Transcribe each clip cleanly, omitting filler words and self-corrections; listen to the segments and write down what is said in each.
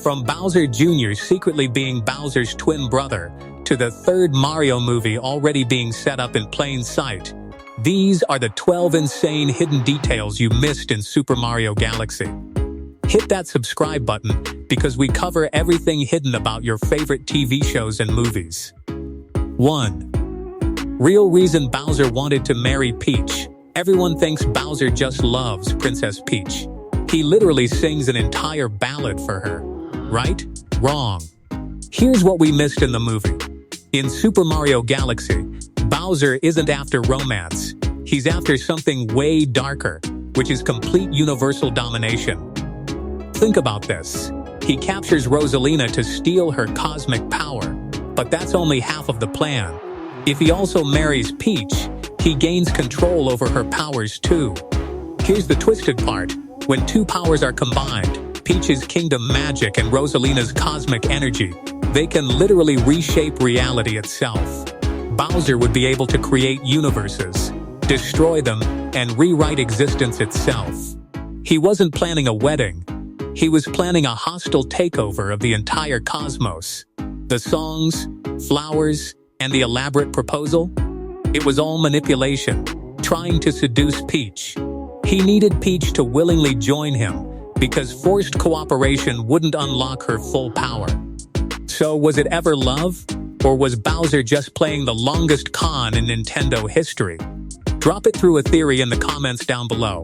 From Bowser Jr. secretly being Bowser's twin brother, to the third Mario movie already being set up in plain sight, these are the 12 insane hidden details you missed in Super Mario Galaxy. Hit that subscribe button because we cover everything hidden about your favorite TV shows and movies. 1. Real reason Bowser wanted to marry Peach. Everyone thinks Bowser just loves Princess Peach. He literally sings an entire ballad for her. Right? Wrong. Here's what we missed in the movie. In Super Mario Galaxy, Bowser isn't after romance. He's after something way darker, which is complete universal domination. Think about this. He captures Rosalina to steal her cosmic power, but that's only half of the plan. If he also marries Peach, he gains control over her powers too. Here's the twisted part. When two powers are combined, Peach's kingdom magic and Rosalina's cosmic energy, they can literally reshape reality itself. Bowser would be able to create universes, destroy them, and rewrite existence itself. He wasn't planning a wedding. He was planning a hostile takeover of the entire cosmos. The songs, flowers, and the elaborate proposal? It was all manipulation, trying to seduce Peach. He needed Peach to willingly join him, because forced cooperation wouldn't unlock her full power. So was it ever love? Or was Bowser just playing the longest con in Nintendo history? Drop it through a theory in the comments down below.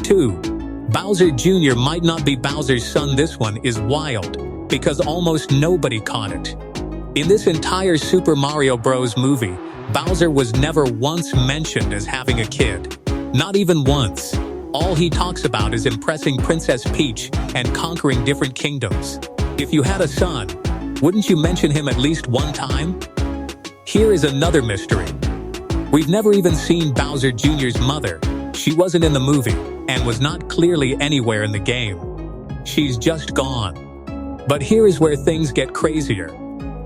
2. Bowser Jr. might not be Bowser's son. This one is wild, because almost nobody caught it. In this entire Super Mario Bros. Movie, Bowser was never once mentioned as having a kid. Not even once. All he talks about is impressing Princess Peach and conquering different kingdoms. If you had a son, wouldn't you mention him at least one time? Here is another mystery. We've never even seen Bowser Jr.'s mother. She wasn't in the movie, and was not clearly anywhere in the game. She's just gone. But here is where things get crazier.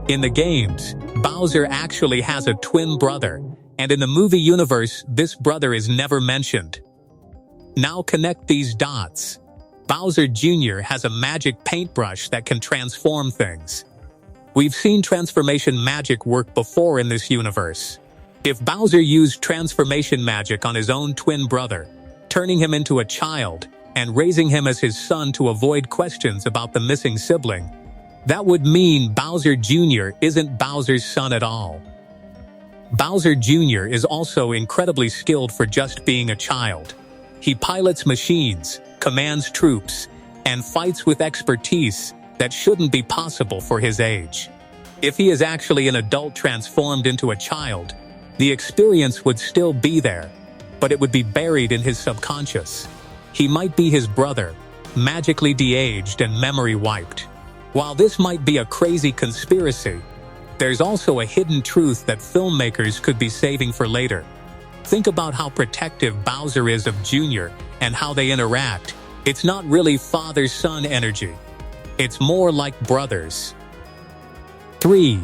In the games, Bowser actually has a twin brother, and in the movie universe, this brother is never mentioned. Now connect these dots. Bowser Jr. has a magic paintbrush that can transform things. We've seen transformation magic work before in this universe. If Bowser used transformation magic on his own twin brother, turning him into a child and raising him as his son to avoid questions about the missing sibling, that would mean Bowser Jr. isn't Bowser's son at all. Bowser Jr. is also incredibly skilled for just being a child. He pilots machines, commands troops, and fights with expertise that shouldn't be possible for his age. If he is actually an adult transformed into a child, the experience would still be there, but it would be buried in his subconscious. He might be his brother, magically de-aged and memory wiped. While this might be a crazy conspiracy, there's also a hidden truth that filmmakers could be saving for later. Think about how protective Bowser is of Jr. and how they interact. It's not really father-son energy. It's more like brothers. 3.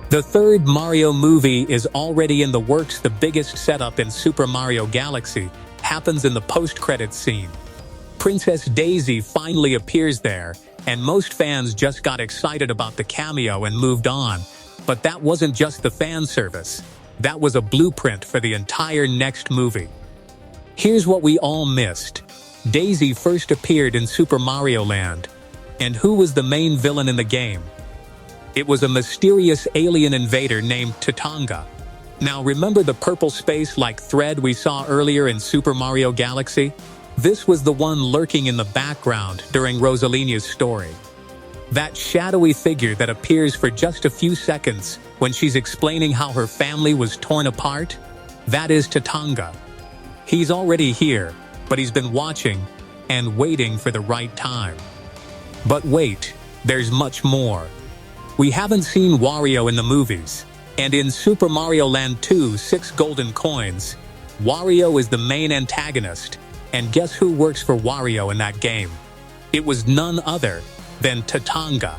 The third Mario movie is already in the works. The biggest setup in Super Mario Galaxy happens in the post-credits scene. Princess Daisy finally appears there, and most fans just got excited about the cameo and moved on. But that wasn't just the fan service. That was a blueprint for the entire next movie. Here's what we all missed. Daisy first appeared in Super Mario Land. And who was the main villain in the game? It was a mysterious alien invader named Tatanga. Now remember the purple space-like thread we saw earlier in Super Mario Galaxy? This was the one lurking in the background during Rosalina's story. That shadowy figure that appears for just a few seconds when she's explaining how her family was torn apart? That is Tatanga. He's already here, but he's been watching and waiting for the right time. But wait, there's much more. We haven't seen Wario in the movies, and in Super Mario Land 2: 6 Golden Coins, Wario is the main antagonist, and guess who works for Wario in that game? It was none other than Tatanga.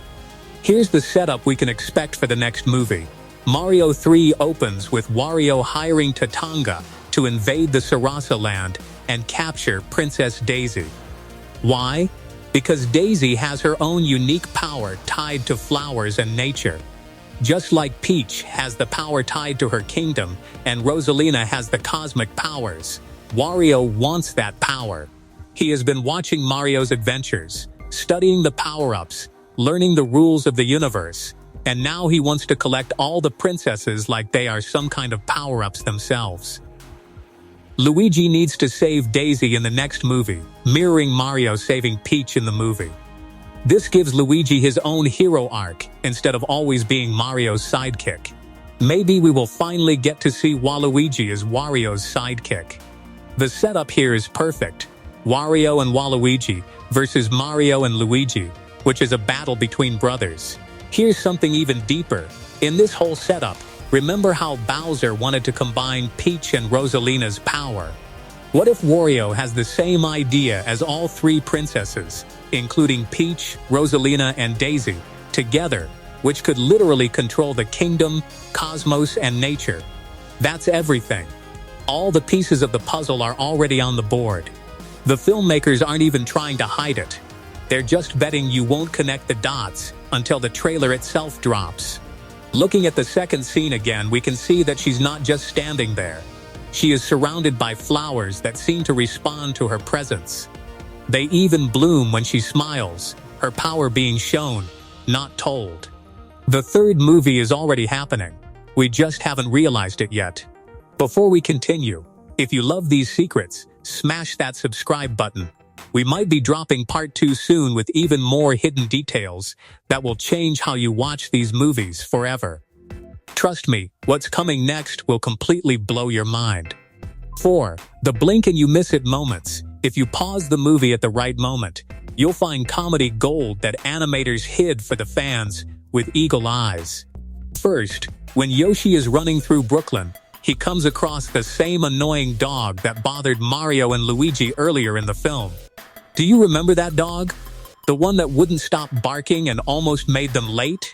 Here's the setup we can expect for the next movie. Mario 3 opens with Wario hiring Tatanga to invade the Sarasa land and capture Princess Daisy. Why? Because Daisy has her own unique power tied to flowers and nature. Just like Peach has the power tied to her kingdom and Rosalina has the cosmic powers, Wario wants that power. He has been watching Mario's adventures, studying the power-ups, learning the rules of the universe, and now he wants to collect all the princesses like they are some kind of power-ups themselves. Luigi needs to save Daisy in the next movie, mirroring Mario saving Peach in the movie. This gives Luigi his own hero arc, instead of always being Mario's sidekick. Maybe we will finally get to see Waluigi as Wario's sidekick. The setup here is perfect. Wario and Waluigi versus Mario and Luigi, which is a battle between brothers. Here's something even deeper. In this whole setup, remember how Bowser wanted to combine Peach and Rosalina's power? What if Wario has the same idea as all three princesses, including Peach, Rosalina, and Daisy, together, which could literally control the kingdom, cosmos, and nature? That's everything. All the pieces of the puzzle are already on the board. The filmmakers aren't even trying to hide it. They're just betting you won't connect the dots until the trailer itself drops. Looking at the second scene again, we can see that she's not just standing there. She is surrounded by flowers that seem to respond to her presence. They even bloom when she smiles, her power being shown, not told. The third movie is already happening. We just haven't realized it yet. Before we continue, if you love these secrets, smash that subscribe button. We might be dropping part 2 soon with even more hidden details that will change how you watch these movies forever. Trust me, what's coming next will completely blow your mind. 4. The blink and you miss it moments. If you pause the movie at the right moment, you'll find comedy gold that animators hid for the fans with eagle eyes. First, when Yoshi is running through Brooklyn, he comes across the same annoying dog that bothered Mario and Luigi earlier in the film. Do you remember that dog? The one that wouldn't stop barking and almost made them late?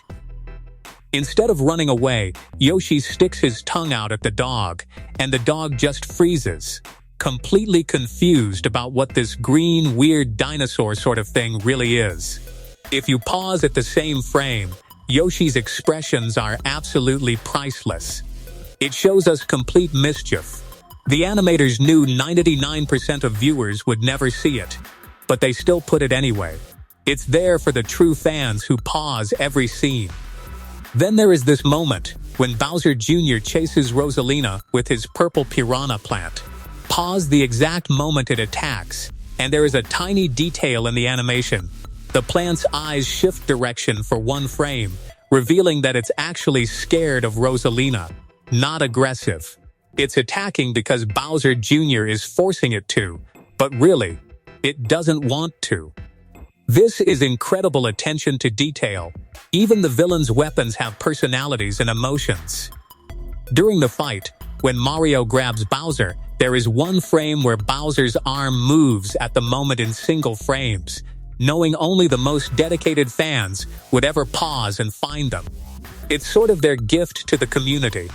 Instead of running away, Yoshi sticks his tongue out at the dog, and the dog just freezes, completely confused about what this green, weird dinosaur sort of thing really is. If you pause at the same frame, Yoshi's expressions are absolutely priceless. It shows us complete mischief. The animators knew 99% of viewers would never see it, but they still put it anyway. It's there for the true fans who pause every scene. Then there is this moment when Bowser Jr. chases Rosalina with his purple piranha plant. Pause the exact moment it attacks, and there is a tiny detail in the animation. The plant's eyes shift direction for one frame, revealing that it's actually scared of Rosalina, not aggressive. It's attacking because Bowser Jr. is forcing it to, but really, it doesn't want to. This is incredible attention to detail. Even the villain's weapons have personalities and emotions. During the fight, when Mario grabs Bowser, there is one frame where Bowser's arm moves at the moment in single frames, knowing only the most dedicated fans would ever pause and find them. It's sort of their gift to the community.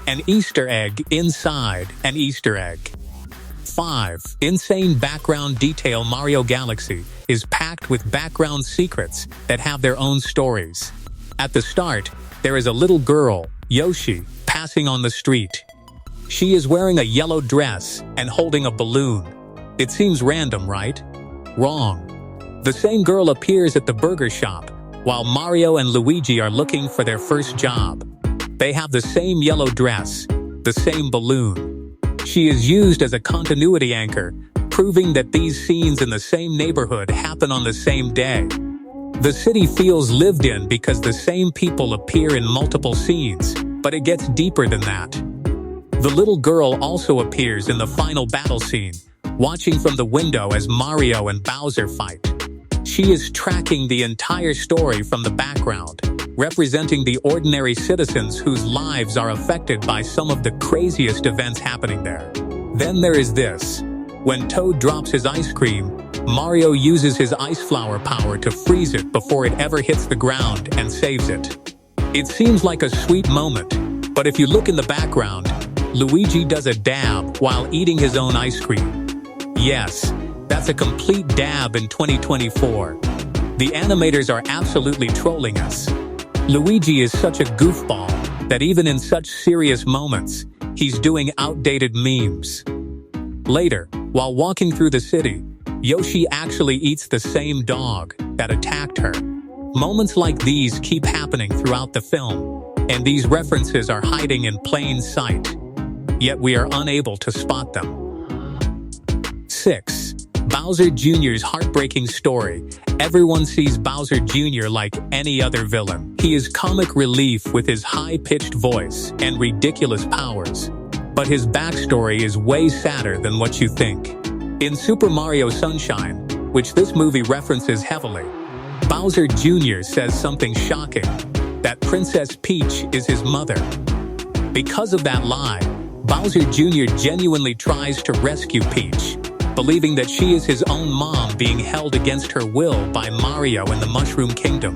An Easter egg inside an Easter egg. 5. Insane background detail. Mario Galaxy is packed with background secrets that have their own stories. At the start, there is a little girl, Yoshi, passing on the street. She is wearing a yellow dress and holding a balloon. It seems random, right? Wrong. The same girl appears at the burger shop, while Mario and Luigi are looking for their first job. They have the same yellow dress, the same balloon. She is used as a continuity anchor, proving that these scenes in the same neighborhood happen on the same day. The city feels lived in because the same people appear in multiple scenes, but it gets deeper than that. The little girl also appears in the final battle scene, watching from the window as Mario and Bowser fight. She is tracking the entire story from the background, representing the ordinary citizens whose lives are affected by some of the craziest events happening there. Then there is this. When Toad drops his ice cream, Mario uses his ice flower power to freeze it before it ever hits the ground and saves it. It seems like a sweet moment, but if you look in the background, Luigi does a dab while eating his own ice cream. Yes, That's a complete dab in 2024. The animators are absolutely trolling us. Luigi is such a goofball that even in such serious moments, he's doing outdated memes. Later, while walking through the city, Yoshi actually eats the same dog that attacked her. Moments like these keep happening throughout the film, and these references are hiding in plain sight, yet we are unable to spot them. 6. Bowser Jr.'s heartbreaking story. Everyone sees Bowser Jr. like any other villain. He is comic relief with his high-pitched voice and ridiculous powers. But his backstory is way sadder than what you think. In Super Mario Sunshine, which this movie references heavily, Bowser Jr. says something shocking, that Princess Peach is his mother. Because of that lie, Bowser Jr. genuinely tries to rescue Peach, believing that she is his own mom being held against her will by Mario in the Mushroom Kingdom.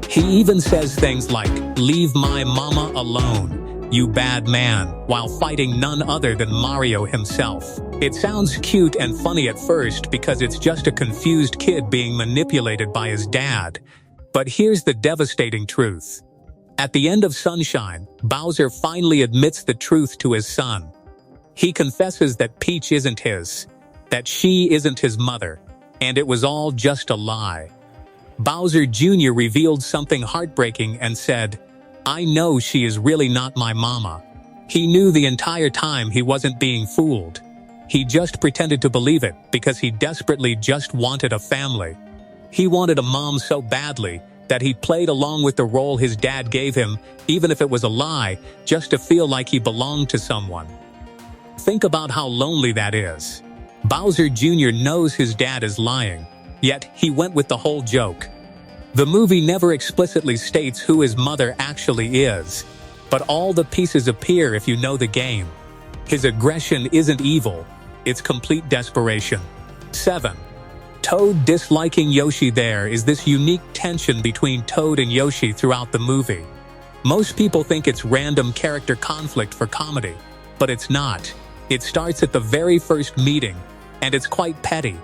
He even says things like, "Leave my mama alone, you bad man," while fighting none other than Mario himself. It sounds cute and funny at first because it's just a confused kid being manipulated by his dad. But here's the devastating truth. At the end of Sunshine, Bowser finally admits the truth to his son. He confesses that Peach isn't his, that she isn't his mother, and it was all just a lie. Bowser Jr. revealed something heartbreaking and said, "I know she is really not my mama." He knew the entire time he wasn't being fooled. He just pretended to believe it because he desperately just wanted a family. He wanted a mom so badly that he played along with the role his dad gave him, even if it was a lie, just to feel like he belonged to someone. Think about how lonely that is. Bowser Jr. knows his dad is lying, yet he went with the whole joke. The movie never explicitly states who his mother actually is, but all the pieces appear if you know the game. His aggression isn't evil, it's complete desperation. 7. Toad disliking Yoshi. There is this unique tension between Toad and Yoshi throughout the movie. Most people think it's random character conflict for comedy, but it's not. It starts at the very first meeting, and it's quite petty.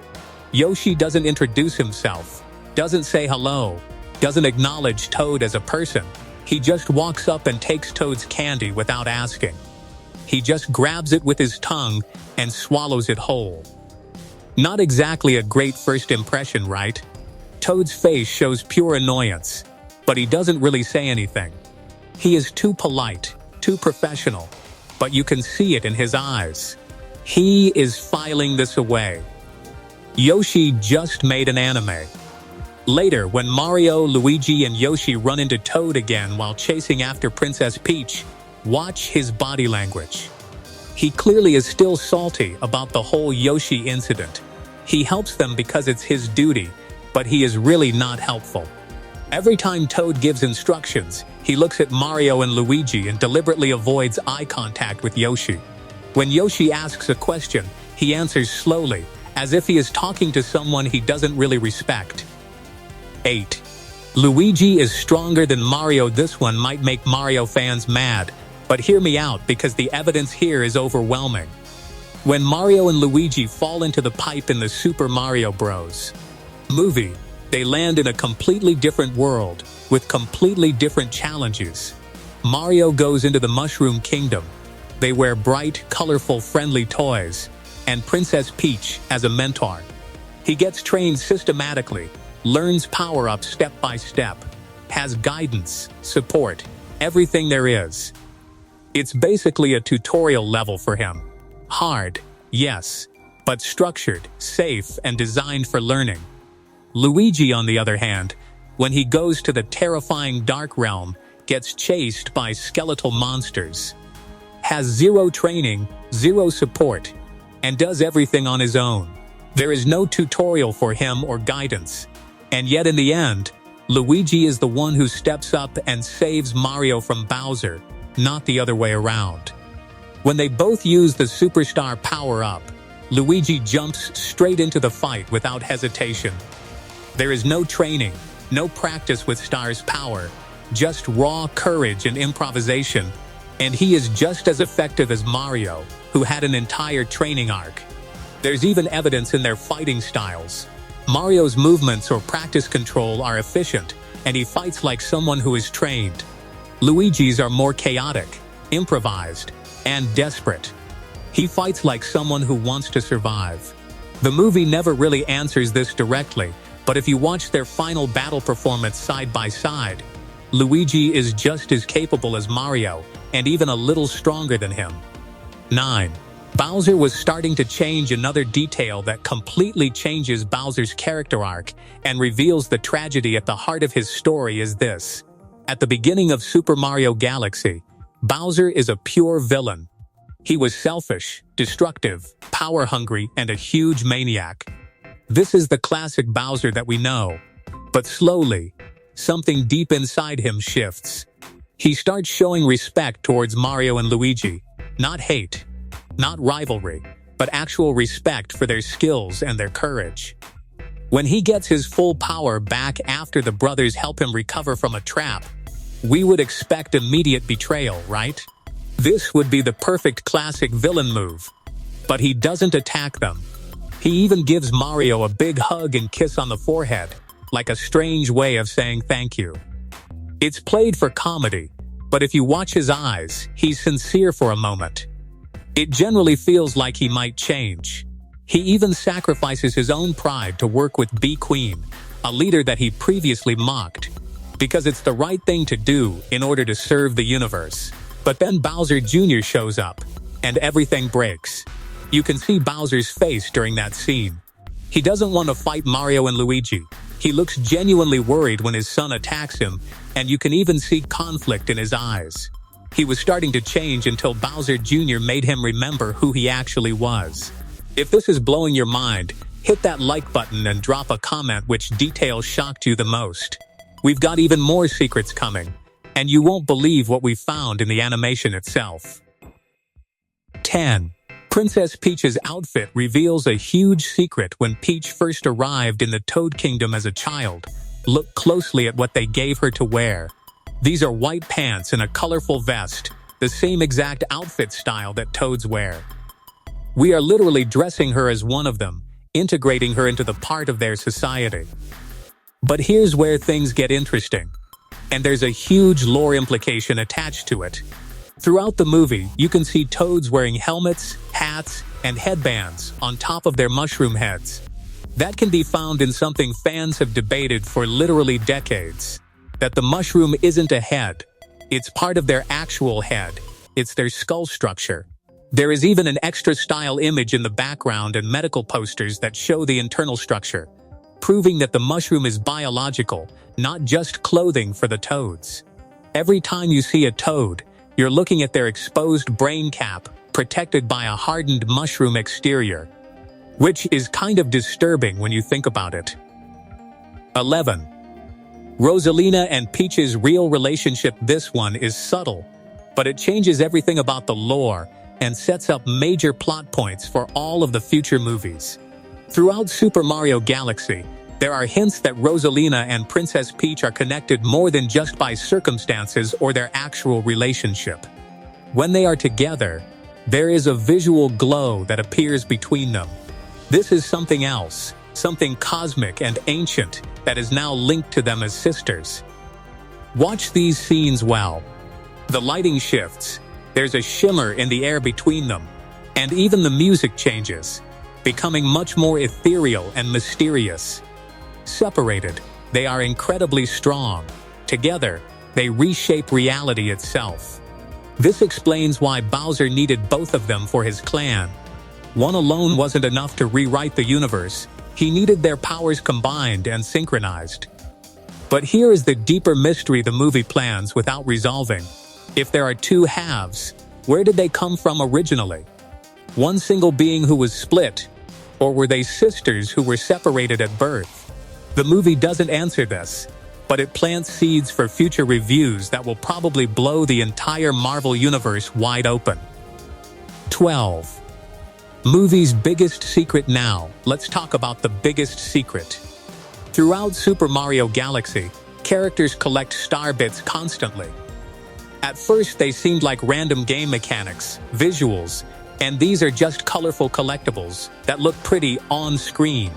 Yoshi doesn't introduce himself, doesn't say hello, doesn't acknowledge Toad as a person. He just walks up and takes Toad's candy without asking. He just grabs it with his tongue and swallows it whole. Not exactly a great first impression, right? Toad's face shows pure annoyance, but he doesn't really say anything. He is too polite, too professional, but you can see it in his eyes. He is filing this away. Yoshi just made an anime. Later, when Mario, Luigi, and Yoshi run into Toad again while chasing after Princess Peach, watch his body language. He clearly is still salty about the whole Yoshi incident. He helps them because it's his duty, but he is really not helpful. Every time Toad gives instructions, he looks at Mario and Luigi and deliberately avoids eye contact with Yoshi. When Yoshi asks a question, he answers slowly, as if he is talking to someone he doesn't really respect. 8. Luigi is stronger than Mario. This one might make Mario fans mad, but hear me out because the evidence here is overwhelming. When Mario and Luigi fall into the pipe in the Super Mario Bros. Movie, they land in a completely different world, with completely different challenges. Mario goes into the Mushroom Kingdom. They wear bright, colorful, friendly toys, and Princess Peach as a mentor. He gets trained systematically, learns power-ups step by step, has guidance, support, everything there is. It's basically a tutorial level for him. Hard, yes, but structured, safe, and designed for learning. Luigi, on the other hand, when he goes to the terrifying Dark Realm, gets chased by skeletal monsters, has zero training, zero support, and does everything on his own. There is no tutorial for him or guidance. And yet in the end, Luigi is the one who steps up and saves Mario from Bowser, not the other way around. When they both use the superstar power-up, Luigi jumps straight into the fight without hesitation. There is no training, no practice with Star's power, just raw courage and improvisation, and he is just as effective as Mario, who had an entire training arc. There's even evidence in their fighting styles. Mario's movements or practice control are efficient, and he fights like someone who is trained. Luigi's are more chaotic, improvised, and desperate. He fights like someone who wants to survive. The movie never really answers this directly, but if you watch their final battle performance side by side, Luigi is just as capable as Mario, and even a little stronger than him. 9. Bowser was starting to change. Another detail that completely changes Bowser's character arc and reveals the tragedy at the heart of his story is this. At the beginning of Super Mario Galaxy, Bowser is a pure villain. He was selfish, destructive, power-hungry, and a huge maniac. This is the classic Bowser that we know. But slowly, something deep inside him shifts. He starts showing respect towards Mario and Luigi. Not hate, not rivalry, but actual respect for their skills and their courage. When he gets his full power back after the brothers help him recover from a trap, we would expect immediate betrayal, right? This would be the perfect classic villain move. But he doesn't attack them. He even gives Mario a big hug and kiss on the forehead, like a strange way of saying thank you. It's played for comedy, but if you watch his eyes, he's sincere for a moment. It generally feels like he might change. He even sacrifices his own pride to work with B-Queen, a leader that he previously mocked, because it's the right thing to do in order to serve the universe. But then Bowser Jr. shows up, and everything breaks. You can see Bowser's face during that scene. He doesn't want to fight Mario and Luigi. He looks genuinely worried when his son attacks him, and you can even see conflict in his eyes. He was starting to change until Bowser Jr. made him remember who he actually was. If this is blowing your mind, hit that like button and drop a comment which detail shocked you the most. We've got even more secrets coming, and you won't believe what we found in the animation itself. 10. Princess Peach's outfit reveals a huge secret. When Peach first arrived in the Toad Kingdom as a child, look closely at what they gave her to wear. These are white pants and a colorful vest, the same exact outfit style that Toads wear. We are literally dressing her as one of them, integrating her into the part of their society. But here's where things get interesting, and there's a huge lore implication attached to it. Throughout the movie, you can see Toads wearing helmets, hats, and headbands on top of their mushroom heads. That can be found in something fans have debated for literally decades. That the mushroom isn't a head. It's part of their actual head. It's their skull structure. There is even an extra style image in the background and medical posters that show the internal structure, proving that the mushroom is biological, not just clothing for the toads. Every time you see a toad, you're looking at their exposed brain cap, protected by a hardened mushroom exterior, which is kind of disturbing when you think about it. 11. Rosalina and Peach's real relationship. This one is subtle, but it changes everything about the lore and sets up major plot points for all of the future movies. Throughout Super Mario Galaxy, there are hints that Rosalina and Princess Peach are connected more than just by circumstances or their actual relationship. When they are together, there is a visual glow that appears between them. This is something else, something cosmic and ancient that is now linked to them as sisters. Watch these scenes well. The lighting shifts, there's a shimmer in the air between them, and even the music changes, becoming much more ethereal and mysterious. Separated, they are incredibly strong. Together, they reshape reality itself. This explains why Bowser needed both of them for his clan. One alone wasn't enough to rewrite the universe. He needed their powers combined and synchronized. But here is the deeper mystery the movie plans without resolving. If there are two halves, where did they come from originally? One single being who was split, or were they sisters who were separated at birth? The movie doesn't answer this, but it plants seeds for future reviews that will probably blow the entire Marvel universe wide open. 12. Movie's biggest secret. Now, let's talk about the biggest secret. Throughout Super Mario Galaxy, characters collect star bits constantly. At first, they seemed like random game mechanics, visuals, And these are just colorful collectibles that look pretty on screen.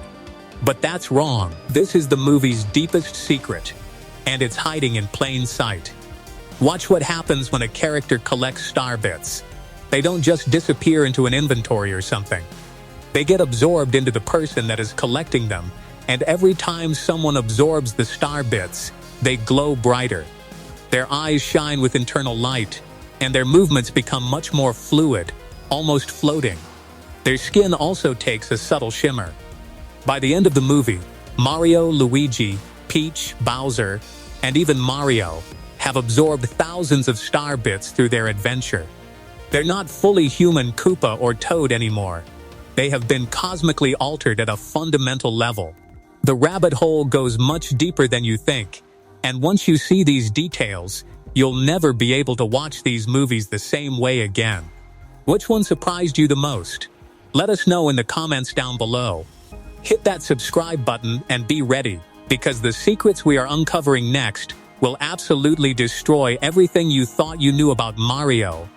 But that's wrong. This is the movie's deepest secret, and it's hiding in plain sight. Watch what happens when a character collects star bits. They don't just disappear into an inventory or something. They get absorbed into the person that is collecting them, and every time someone absorbs the star bits, they glow brighter. Their eyes shine with internal light, and their movements become much more fluid, almost floating. Their skin also takes a subtle shimmer. By the end of the movie, Mario, Luigi, Peach, Bowser, and even Mario have absorbed thousands of star bits through their adventure. They're not fully human Koopa or Toad anymore. They have been cosmically altered at a fundamental level. The rabbit hole goes much deeper than you think, and once you see these details, you'll never be able to watch these movies the same way again. Which one surprised you the most? Let us know in the comments down below. Hit that subscribe button and be ready, because the secrets we are uncovering next will absolutely destroy everything you thought you knew about Mario,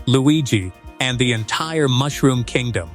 Luigi, and the entire Mushroom Kingdom.